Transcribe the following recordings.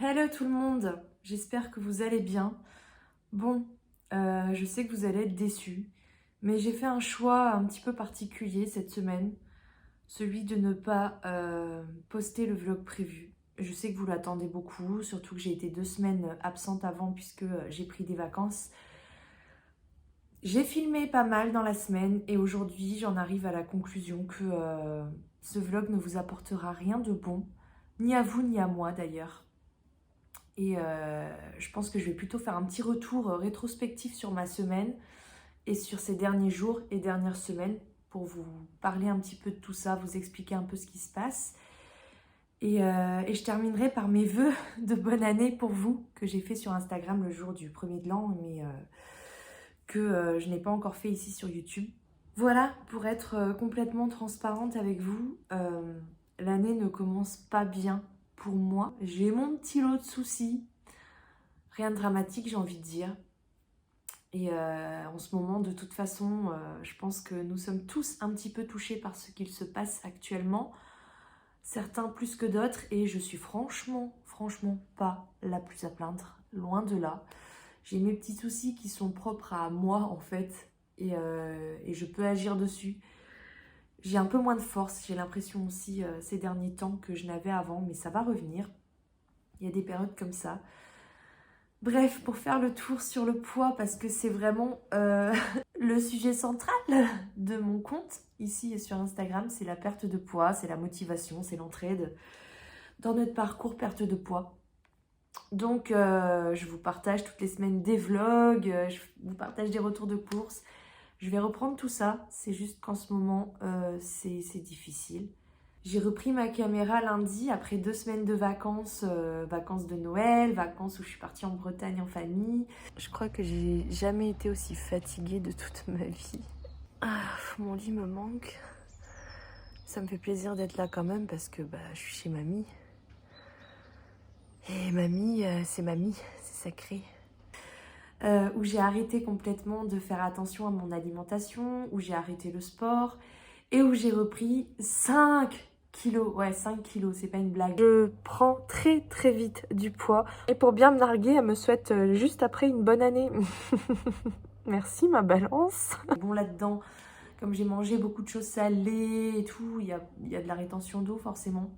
Hello tout le monde, j'espère que vous allez bien. Bon, je sais que vous allez être déçus, mais j'ai fait un choix un petit peu particulier cette semaine, celui de ne pas poster le vlog prévu. Je sais que vous l'attendez beaucoup, surtout que j'ai été 2 semaines absente avant puisque j'ai pris des vacances. J'ai filmé pas mal dans la semaine et aujourd'hui j'en arrive à la conclusion que ce vlog ne vous apportera rien de bon, ni à vous ni à moi d'ailleurs. Et je pense que je vais plutôt faire un petit retour rétrospectif sur ma semaine et sur ces derniers jours et dernières semaines pour vous parler un petit peu de tout ça, vous expliquer un peu ce qui se passe. Et je terminerai par mes vœux de bonne année pour vous que j'ai fait sur Instagram le jour du 1er de l'an, mais que je n'ai pas encore fait ici sur YouTube. Voilà, pour être complètement transparente avec vous, l'année ne commence pas bien pour moi. J'ai mon petit lot de soucis. Rien de dramatique, j'ai envie de dire. Et en ce moment, de toute façon, je pense que nous sommes tous un petit peu touchés par ce qu'il se passe actuellement. Certains plus que d'autres. Et je suis franchement pas la plus à plaindre. Loin de là. J'ai mes petits soucis qui sont propres à moi, en fait. Et je peux agir dessus. J'ai un peu moins de force. J'ai l'impression aussi ces derniers temps que je n'avais avant. Mais ça va revenir. Il y a des périodes comme ça. Bref, pour faire le tour sur le poids, parce que c'est vraiment le sujet central de mon compte, ici et sur Instagram, c'est la perte de poids, c'est la motivation, c'est l'entraide dans notre parcours perte de poids. Donc, je vous partage toutes les semaines des vlogs, je vous partage des retours de courses. Je vais reprendre tout ça, c'est juste qu'en ce moment, c'est difficile. J'ai repris ma caméra lundi après 2 semaines de vacances, vacances de Noël, vacances où je suis partie en Bretagne en famille. Je crois que j'ai jamais été aussi fatiguée de toute ma vie. Ah, mon lit me manque. Ça me fait plaisir d'être là quand même parce que je suis chez mamie. Et mamie, c'est mamie, c'est sacré. Où j'ai arrêté complètement de faire attention à mon alimentation, où j'ai arrêté le sport et où j'ai repris 5 kilos. Ouais, 5 kilos, c'est pas une blague. Je prends très vite du poids. Et pour bien me narguer, elle me souhaite juste après une bonne année. Merci ma balance. Bon, là-dedans, comme j'ai mangé beaucoup de choses salées et tout, il y a de la rétention d'eau forcément.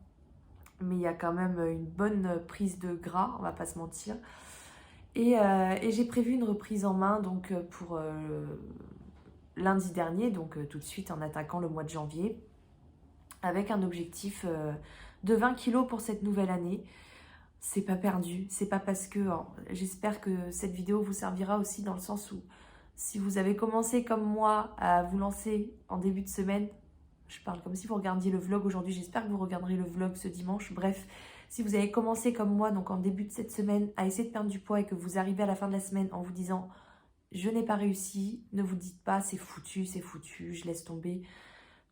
Mais il y a quand même une bonne prise de gras, on va pas se mentir. Et j'ai prévu une reprise en main donc pour lundi dernier, donc tout de suite en attaquant le mois de janvier, avec un objectif de 20 kilos pour cette nouvelle année. C'est pas perdu, c'est pas parce que... j'espère que cette vidéo vous servira aussi dans le sens où si vous avez commencé comme moi à vous lancer en début de semaine, je parle comme si vous regardiez le vlog aujourd'hui, j'espère que vous regarderez le vlog ce dimanche, bref, si vous avez commencé comme moi, donc en début de cette semaine, à essayer de perdre du poids et que vous arrivez à la fin de la semaine en vous disant « je n'ai pas réussi », ne vous dites pas « c'est foutu, je laisse tomber ».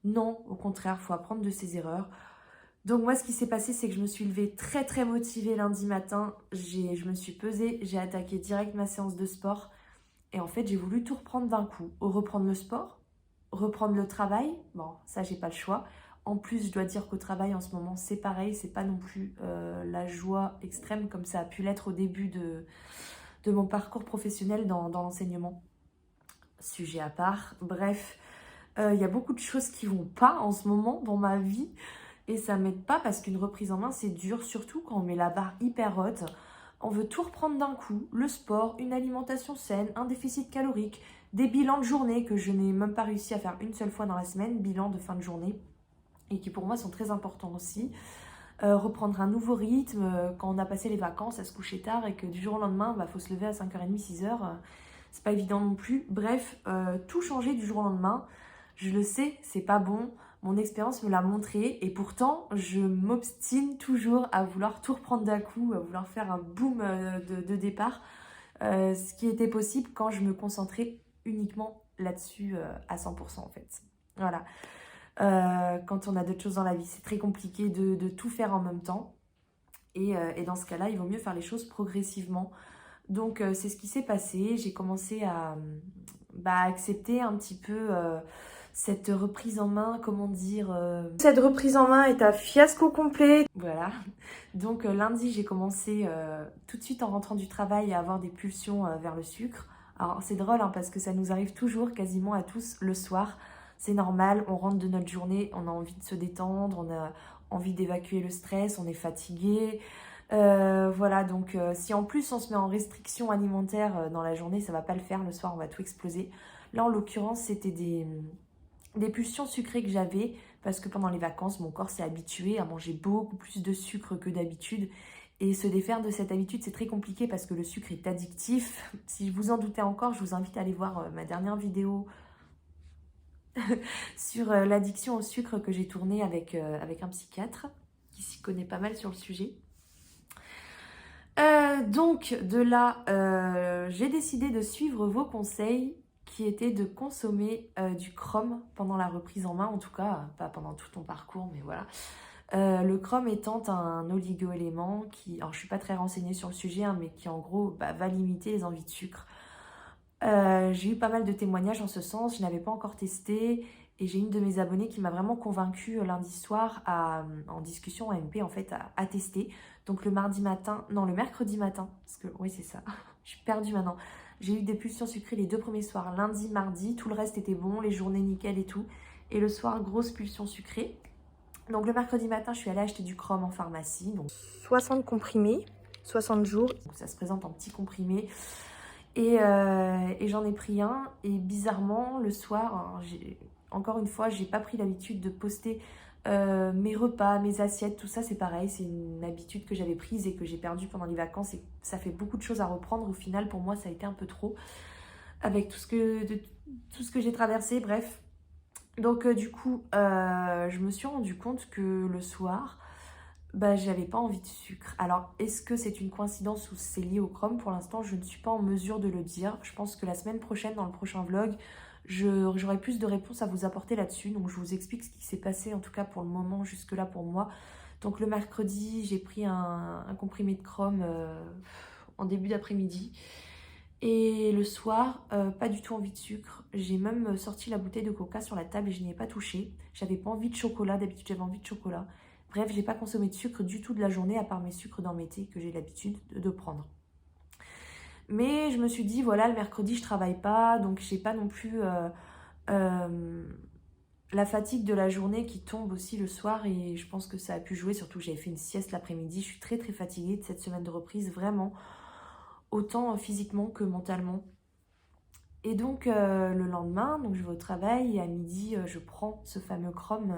Non, au contraire, il faut apprendre de ses erreurs. Donc moi, ce qui s'est passé, c'est que je me suis levée très motivée lundi matin. Je me suis pesée, j'ai attaqué direct ma séance de sport. Et en fait, j'ai voulu tout reprendre d'un coup. Reprendre le sport, reprendre le travail. Bon, ça, j'ai pas le choix. En plus, je dois dire qu'au travail, en ce moment, c'est pareil. C'est pas non plus la joie extrême comme ça a pu l'être au début de mon parcours professionnel dans l'enseignement. Sujet à part. Bref, il y a beaucoup de choses qui vont pas en ce moment dans ma vie. Et ça m'aide pas parce qu'une reprise en main, c'est dur, surtout quand on met la barre hyper haute. On veut tout reprendre d'un coup, le sport, une alimentation saine, un déficit calorique, des bilans de journée que je n'ai même pas réussi à faire une seule fois dans la semaine, bilan de fin de journée, et qui pour moi sont très importants aussi. Reprendre un nouveau rythme, quand on a passé les vacances à se coucher tard et que du jour au lendemain, faut se lever à 5h30, 6h, c'est pas évident non plus. Bref, tout changer du jour au lendemain, je le sais, c'est pas bon. Mon expérience me l'a montré et pourtant, je m'obstine toujours à vouloir tout reprendre d'un coup, à vouloir faire un boom de départ. Ce qui était possible quand je me concentrais uniquement là-dessus à 100% en fait. Voilà. Quand on a d'autres choses dans la vie, c'est très compliqué de tout faire en même temps. Et dans ce cas-là, il vaut mieux faire les choses progressivement. Donc, c'est ce qui s'est passé. J'ai commencé à accepter un petit peu cette reprise en main, comment dire... Cette reprise en main est un fiasco complet. Voilà. Donc lundi, j'ai commencé tout de suite en rentrant du travail à avoir des pulsions vers le sucre. Alors c'est drôle hein, parce que ça nous arrive toujours, quasiment à tous, le soir. C'est normal, on rentre de notre journée, on a envie de se détendre, on a envie d'évacuer le stress, on est fatigué. Voilà, donc si en plus on se met en restriction alimentaire dans la journée, ça va pas le faire. Le soir, on va tout exploser. Là, en l'occurrence, c'était des pulsions sucrées que j'avais parce que pendant les vacances, mon corps s'est habitué à manger beaucoup plus de sucre que d'habitude. Et se défaire de cette habitude, c'est très compliqué parce que le sucre est addictif. Si vous en doutez encore, je vous invite à aller voir ma dernière vidéo sur l'addiction au sucre que j'ai tournée avec un psychiatre qui s'y connaît pas mal sur le sujet. Donc de là, j'ai décidé de suivre vos conseils qui étaient de consommer du chrome pendant la reprise en main, en tout cas, pas pendant tout ton parcours, mais voilà. Le chrome étant un oligo-élément qui, alors je suis pas très renseignée sur le sujet, hein, mais qui en gros va limiter les envies de sucre. J'ai eu pas mal de témoignages en ce sens, je n'avais pas encore testé et j'ai une de mes abonnées qui m'a vraiment convaincue lundi soir en discussion AMP en fait à tester. Donc le mercredi matin, parce que oui c'est ça, je suis perdue maintenant. J'ai eu des pulsions sucrées les 2 premiers soirs, lundi, mardi, tout le reste était bon, les journées nickel et tout. Et le soir, grosse pulsion sucrée. Donc le mercredi matin, je suis allée acheter du chrome en pharmacie. Donc 60 comprimés, 60 jours. Donc ça se présente en petits comprimés. Et j'en ai pris un. Et bizarrement, le soir, encore une fois, j'ai pas pris l'habitude de poster mes repas, mes assiettes, tout ça c'est pareil. C'est une habitude que j'avais prise et que j'ai perdue pendant les vacances. Et ça fait beaucoup de choses à reprendre. Au final, pour moi, ça a été un peu trop. Avec tout ce que j'ai traversé, bref. Donc du coup, je me suis rendu compte que le soir, j'avais pas envie de sucre. Alors, est-ce que c'est une coïncidence ou c'est lié au chrome? Pour l'instant, je ne suis pas en mesure de le dire. Je pense que la semaine prochaine, dans le prochain vlog, j'aurai plus de réponses à vous apporter là-dessus. Donc, je vous explique ce qui s'est passé, en tout cas pour le moment, jusque-là pour moi. Donc, le mercredi, j'ai pris un comprimé de chrome en début d'après-midi. Et le soir, pas du tout envie de sucre. J'ai même sorti la bouteille de coca sur la table et je n'y ai pas touché. J'avais pas envie de chocolat, d'habitude j'avais envie de chocolat. Bref, j'ai pas consommé de sucre du tout de la journée à part mes sucres dans mes thés que j'ai l'habitude de prendre. Mais je me suis dit, voilà, le mercredi je travaille pas, donc j'ai pas non plus la fatigue de la journée qui tombe aussi le soir et je pense que ça a pu jouer, surtout que j'avais fait une sieste l'après-midi. Je suis très très fatiguée de cette semaine de reprise, vraiment. Autant physiquement que mentalement. Et donc le lendemain, donc je vais au travail et à midi, je prends ce fameux chrome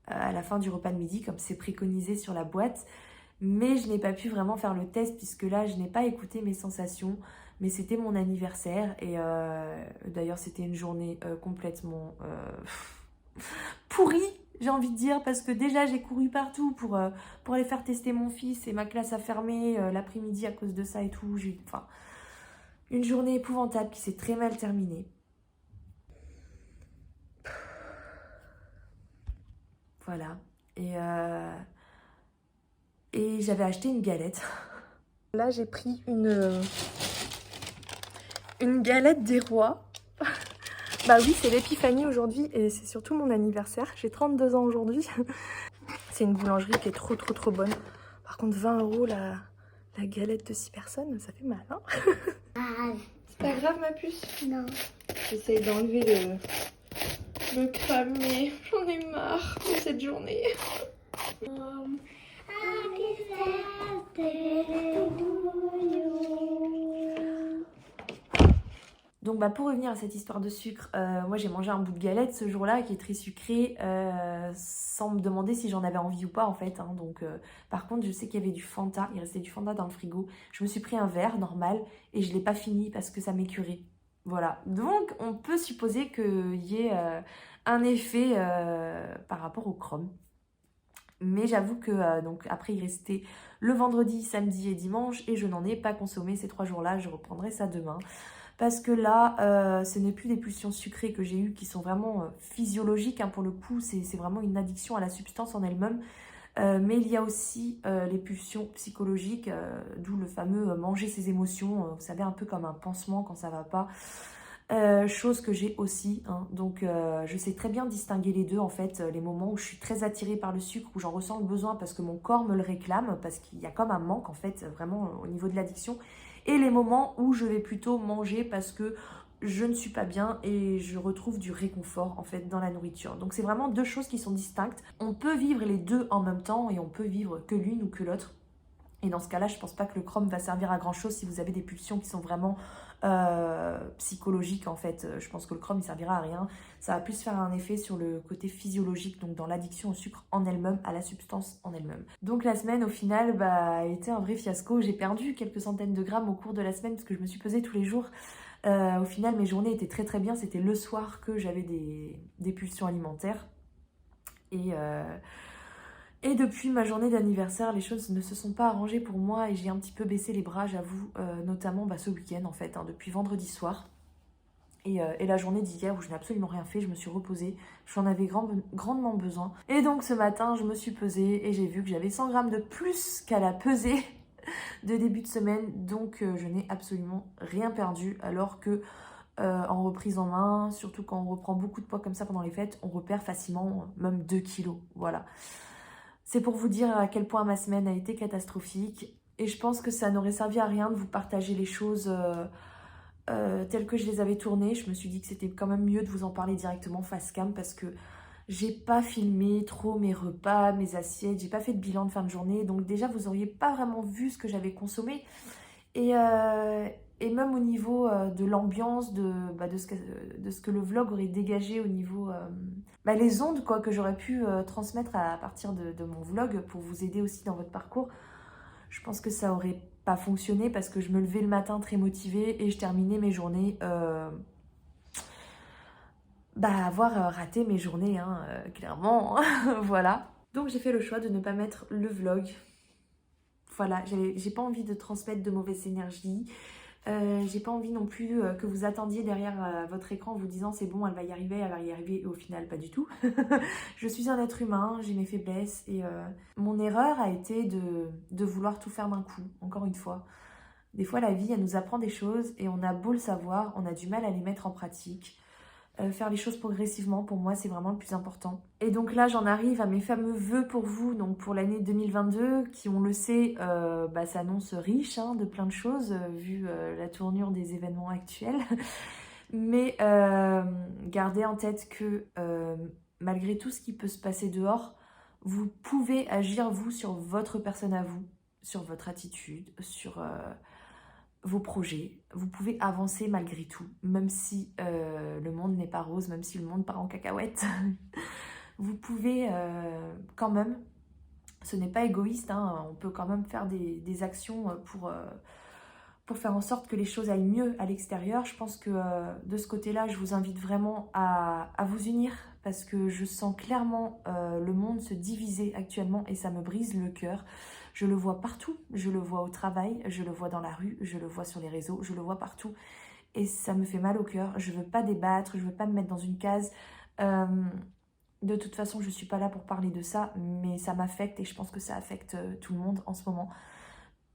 à la fin du repas de midi, comme c'est préconisé sur la boîte. Mais je n'ai pas pu vraiment faire le test puisque là, je n'ai pas écouté mes sensations. Mais c'était mon anniversaire et d'ailleurs, c'était une journée complètement pourrie, j'ai envie de dire, parce que déjà j'ai couru partout pour aller faire tester mon fils et ma classe a fermé l'après-midi à cause de ça et tout. Enfin, une journée épouvantable qui s'est très mal terminée. Voilà. Et j'avais acheté une galette. Là j'ai pris une galette des rois. Bah oui, c'est l'épiphanie aujourd'hui et c'est surtout mon anniversaire. J'ai 32 ans aujourd'hui. C'est une boulangerie qui est trop bonne. Par contre, 20 € la galette de 6 personnes, ça fait mal, hein. C'est pas grave, ma puce? Non. J'essaye d'enlever le crâne, mais j'en ai marre de cette journée. Donc pour revenir à cette histoire de sucre, moi j'ai mangé un bout de galette ce jour-là qui est très sucré sans me demander si j'en avais envie ou pas en fait. Hein. Donc par contre je sais qu'il y avait du Fanta, il restait du Fanta dans le frigo. Je me suis pris un verre normal et je ne l'ai pas fini parce que ça m'écurait. Voilà, donc on peut supposer qu'il y ait un effet par rapport au chrome. Mais j'avoue que donc après il restait le vendredi, samedi et dimanche et je n'en ai pas consommé ces 3 jours-là, je reprendrai ça demain. Parce que là, ce n'est plus des pulsions sucrées que j'ai eues qui sont vraiment physiologiques. Hein, pour le coup, c'est vraiment une addiction à la substance en elle-même. Mais il y a aussi les pulsions psychologiques, d'où le fameux manger ses émotions. Vous savez, un peu comme un pansement quand ça va pas. Chose que j'ai aussi, hein. Donc je sais très bien distinguer les deux en fait, les moments où je suis très attirée par le sucre, où j'en ressens le besoin parce que mon corps me le réclame, parce qu'il y a comme un manque en fait, vraiment au niveau de l'addiction, et les moments où je vais plutôt manger parce que je ne suis pas bien et je retrouve du réconfort en fait dans la nourriture. Donc c'est vraiment deux choses qui sont distinctes. On peut vivre les deux en même temps et on peut vivre que l'une ou que l'autre. Et dans ce cas-là, je pense pas que le chrome va servir à grand chose si vous avez des pulsions qui sont vraiment psychologiques en fait. Je pense que le chrome ne servira à rien. Ça va plus faire un effet sur le côté physiologique, donc dans l'addiction au sucre en elle-même, à la substance en elle-même. Donc la semaine au final a été un vrai fiasco. J'ai perdu quelques centaines de grammes au cours de la semaine parce que je me suis pesée tous les jours. Au final, mes journées étaient très très bien. C'était le soir que j'avais des pulsions alimentaires. Et depuis ma journée d'anniversaire, les choses ne se sont pas arrangées pour moi et j'ai un petit peu baissé les bras, j'avoue, notamment ce week-end en fait, hein, depuis vendredi soir. Et la journée d'hier où je n'ai absolument rien fait, je me suis reposée, j'en avais grandement besoin. Et donc ce matin, je me suis pesée et j'ai vu que j'avais 100 grammes de plus qu'à la pesée de début de semaine. Donc je n'ai absolument rien perdu alors que en reprise en main, surtout quand on reprend beaucoup de poids comme ça pendant les fêtes, on repère facilement même 2 kilos, voilà. C'est pour vous dire à quel point ma semaine a été catastrophique. Et je pense que ça n'aurait servi à rien de vous partager les choses telles que je les avais tournées. Je me suis dit que c'était quand même mieux de vous en parler directement face cam parce que j'ai pas filmé trop mes repas, mes assiettes, j'ai pas fait de bilan de fin de journée. Donc déjà, vous auriez pas vraiment vu ce que j'avais consommé. Et, euh, et même au niveau de l'ambiance, de ce que le vlog aurait dégagé au niveau... les ondes quoi, que j'aurais pu transmettre à partir de mon vlog pour vous aider aussi dans votre parcours, je pense que ça aurait pas fonctionné parce que je me levais le matin très motivée et je terminais mes journées... avoir raté mes journées, hein, clairement, voilà. Donc j'ai fait le choix de ne pas mettre le vlog. Voilà, j'ai pas envie de transmettre de mauvaise énergie. J'ai pas envie non plus que vous attendiez derrière votre écran en vous disant c'est bon, elle va y arriver, et au final pas du tout. Je suis un être humain, j'ai mes faiblesses et mon erreur a été de vouloir tout faire d'un coup, encore une fois. Des fois la vie elle nous apprend des choses et on a beau le savoir, on a du mal à les mettre en pratique. Faire les choses progressivement, pour moi, c'est vraiment le plus important. Et donc là, j'en arrive à mes fameux vœux pour vous, donc pour l'année 2022, qui, on le sait, s'annonce riche hein, de plein de choses, vu la tournure des événements actuels. Mais gardez en tête que malgré tout ce qui peut se passer dehors, vous pouvez agir, vous, sur votre personne à vous, sur votre attitude, sur... vos projets, vous pouvez avancer malgré tout, même si le monde n'est pas rose, même si le monde part en cacahuète. Vous pouvez quand même, ce n'est pas égoïste, hein, on peut quand même faire des actions pour faire en sorte que les choses aillent mieux à l'extérieur. Je pense que de ce côté-là, je vous invite vraiment à vous unir parce que je sens clairement le monde se diviser actuellement et ça me brise le cœur. Je le vois partout, je le vois au travail, je le vois dans la rue, je le vois sur les réseaux, je le vois partout. Et ça me fait mal au cœur. Je ne veux pas débattre, je ne veux pas me mettre dans une case. De toute façon, je ne suis pas là pour parler de ça, mais ça m'affecte et je pense que ça affecte tout le monde en ce moment.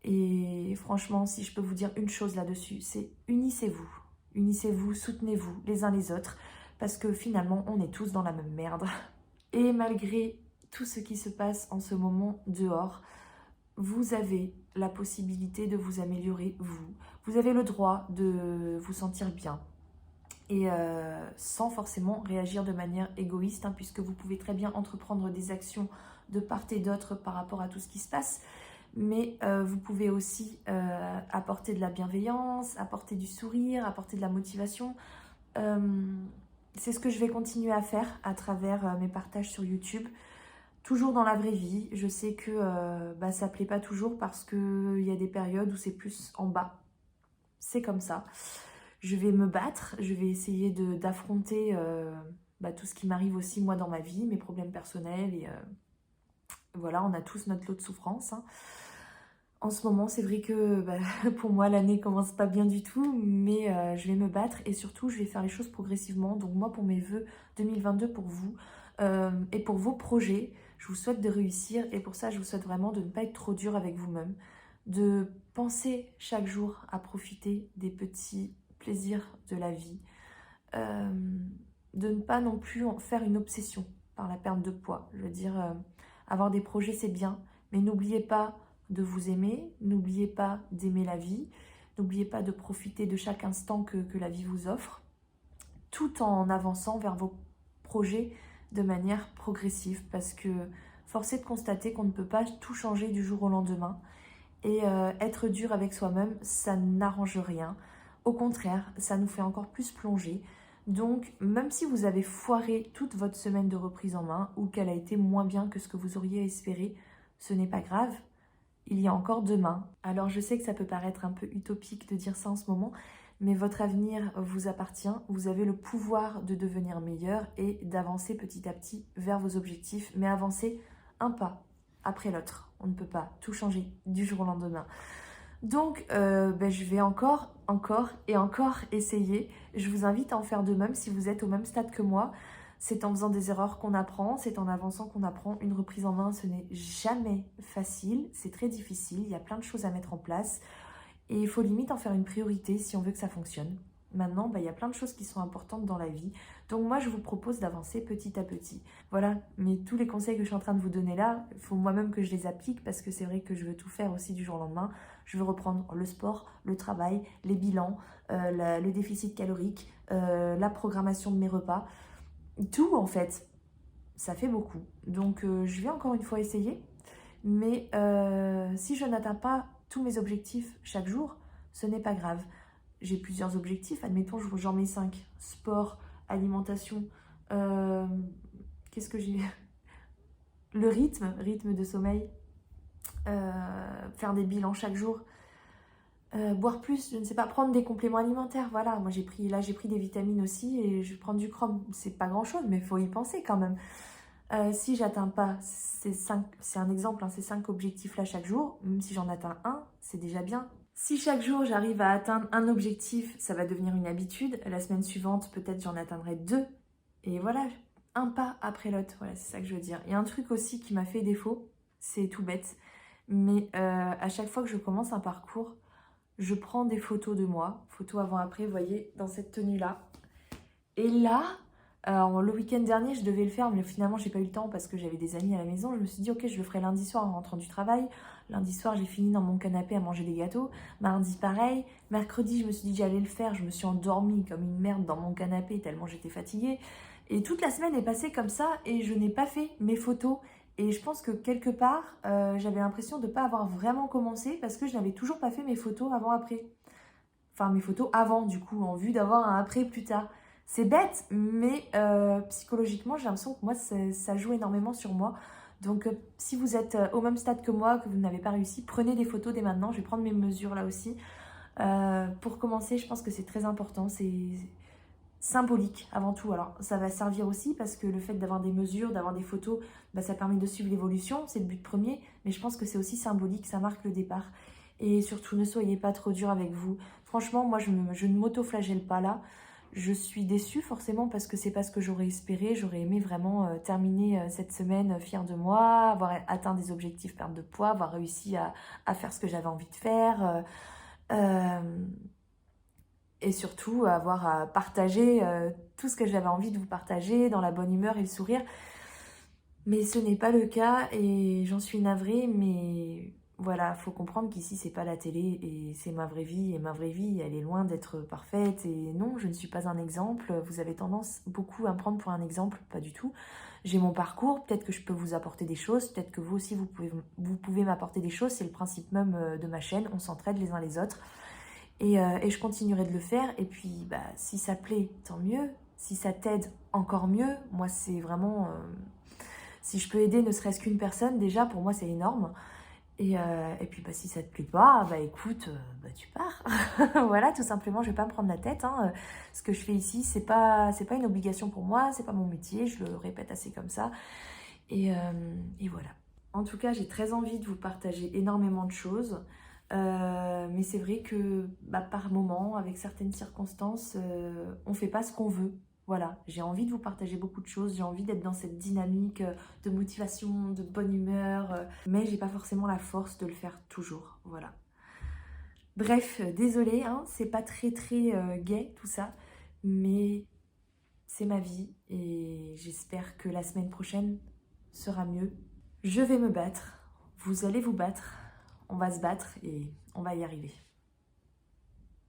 Et franchement, si je peux vous dire une chose là-dessus, c'est unissez-vous. Unissez-vous, soutenez-vous les uns les autres, parce que finalement, on est tous dans la même merde. Et malgré tout ce qui se passe en ce moment dehors, vous avez la possibilité de vous améliorer, vous. Vous avez le droit de vous sentir bien. Et sans forcément réagir de manière égoïste, hein, puisque vous pouvez très bien entreprendre des actions de part et d'autre par rapport à tout ce qui se passe. Mais vous pouvez aussi apporter de la bienveillance, apporter du sourire, apporter de la motivation. C'est ce que je vais continuer à faire à travers mes partages sur YouTube. Toujours dans la vraie vie, je sais que ça ne plaît pas toujours parce qu'il y a des périodes où c'est plus en bas. C'est comme ça. Je vais me battre, je vais essayer d'affronter tout ce qui m'arrive aussi moi dans ma vie, mes problèmes personnels. Et voilà, on a tous notre lot de souffrance. Hein. En ce moment, c'est vrai que pour moi, l'année commence pas bien du tout, mais je vais me battre et surtout, je vais faire les choses progressivement. Donc moi, pour mes vœux 2022, pour vous et pour vos projets, je vous souhaite de réussir et pour ça, je vous souhaite vraiment de ne pas être trop dur avec vous-même, de penser chaque jour à profiter des petits plaisirs de la vie, de ne pas non plus en faire une obsession par la perte de poids. Je veux dire, avoir des projets, c'est bien, mais n'oubliez pas de vous aimer, n'oubliez pas d'aimer la vie, n'oubliez pas de profiter de chaque instant que la vie vous offre, tout en avançant vers vos projets de manière progressive, parce que force est de constater qu'on ne peut pas tout changer du jour au lendemain, et être dur avec soi-même, ça n'arrange rien. Au contraire, ça nous fait encore plus plonger. Donc, même si vous avez foiré toute votre semaine de reprise en main ou qu'elle a été moins bien que ce que vous auriez espéré, ce n'est pas grave. Il y a encore demain. Alors, je sais que ça peut paraître un peu utopique de dire ça en ce moment, mais votre avenir vous appartient. Vous avez le pouvoir de devenir meilleur et d'avancer petit à petit vers vos objectifs, mais avancer un pas après l'autre. On ne peut pas tout changer du jour au lendemain. Donc, je vais encore et encore essayer. Je vous invite à en faire de même si vous êtes au même stade que moi. C'est en faisant des erreurs qu'on apprend, c'est en avançant qu'on apprend. Une reprise en main, ce n'est jamais facile, c'est très difficile. Il y a plein de choses à mettre en place et il faut limite en faire une priorité si on veut que ça fonctionne. Maintenant, il y a plein de choses qui sont importantes dans la vie. Donc moi, je vous propose d'avancer petit à petit. Voilà, mais tous les conseils que je suis en train de vous donner là, il faut moi-même que je les applique parce que c'est vrai que je veux tout faire aussi du jour au lendemain. Je veux reprendre le sport, le travail, les bilans, le déficit calorique, la programmation de mes repas. Tout en fait, ça fait beaucoup. Donc je vais encore une fois essayer. Mais si je n'atteins pas tous mes objectifs chaque jour, ce n'est pas grave. J'ai plusieurs objectifs, admettons, j'en mets 5. Sport, alimentation, qu'est-ce que j'ai? Le rythme de sommeil, faire des bilans chaque jour, boire plus, je ne sais pas, prendre des compléments alimentaires, voilà. Moi j'ai pris des vitamines aussi et je vais prendre du chrome. C'est pas grand-chose, mais il faut y penser quand même. Si j'atteins pas ces 5, c'est un exemple, hein, ces 5 objectifs-là chaque jour, même si j'en atteins un, c'est déjà bien. Si chaque jour j'arrive à atteindre un objectif, ça va devenir une habitude. La semaine suivante, peut-être j'en atteindrai 2. Et voilà, un pas après l'autre. Voilà, c'est ça que je veux dire. Il y a un truc aussi qui m'a fait défaut, c'est tout bête. Mais à chaque fois que je commence un parcours, je prends des photos de moi, photos avant-après, vous voyez, dans cette tenue-là. Et là, le week-end dernier, je devais le faire, mais finalement, j'ai pas eu le temps parce que j'avais des amis à la maison. Je me suis dit, ok, je le ferai lundi soir en rentrant du travail. Lundi soir, j'ai fini dans mon canapé à manger des gâteaux. Mardi, pareil. Mercredi, je me suis dit que j'allais le faire. Je me suis endormie comme une merde dans mon canapé tellement j'étais fatiguée. Et toute la semaine est passée comme ça et je n'ai pas fait mes photos. Et je pense que quelque part, j'avais l'impression de ne pas avoir vraiment commencé parce que je n'avais toujours pas fait mes photos avant-après. Enfin, mes photos avant, du coup, en vue d'avoir un après plus tard. C'est bête, mais psychologiquement, j'ai l'impression que moi, ça joue énormément sur moi. Donc, si vous êtes au même stade que moi, que vous n'avez pas réussi, prenez des photos dès maintenant. Je vais prendre mes mesures là aussi. Pour commencer, je pense que c'est très important. C'est symbolique avant tout. Alors, ça va servir aussi parce que le fait d'avoir des mesures, d'avoir des photos, ça permet de suivre l'évolution. C'est le but premier. Mais je pense que c'est aussi symbolique. Ça marque le départ. Et surtout, ne soyez pas trop dur avec vous. Franchement, moi, je ne m'auto-flagelle pas là. Je suis déçue forcément parce que c'est pas ce que j'aurais espéré. J'aurais aimé vraiment terminer cette semaine fière de moi, avoir atteint des objectifs perte de poids, avoir réussi à faire ce que j'avais envie de faire. Et surtout avoir partagé tout ce que j'avais envie de vous partager dans la bonne humeur et le sourire. Mais ce n'est pas le cas et j'en suis navrée, mais voilà, faut comprendre qu'ici c'est pas la télé et c'est ma vraie vie et ma vraie vie elle est loin d'être parfaite et non, je ne suis pas un exemple. Vous avez tendance beaucoup à me prendre pour un exemple, pas du tout. J'ai mon parcours, peut-être que je peux vous apporter des choses, peut-être que vous aussi vous pouvez m'apporter des choses, c'est le principe même de ma chaîne, on s'entraide les uns les autres et je continuerai de le faire et puis si ça plaît, tant mieux, si ça t'aide, encore mieux. Moi c'est vraiment... si je peux aider ne serait-ce qu'une personne, déjà, pour moi, c'est énorme. Et puis, si ça te plaît pas, écoute, tu pars. Voilà, tout simplement, je vais pas me prendre la tête. Hein. Ce que je fais ici, c'est pas une obligation pour moi, c'est pas mon métier, je le répète assez comme ça. Et voilà. En tout cas, j'ai très envie de vous partager énormément de choses. Mais c'est vrai que par moment, avec certaines circonstances, on fait pas ce qu'on veut. Voilà, j'ai envie de vous partager beaucoup de choses, j'ai envie d'être dans cette dynamique de motivation, de bonne humeur, mais j'ai pas forcément la force de le faire toujours, voilà. Bref, désolée, hein, c'est pas très gai tout ça, mais c'est ma vie et j'espère que la semaine prochaine sera mieux. Je vais me battre, vous allez vous battre, on va se battre et on va y arriver.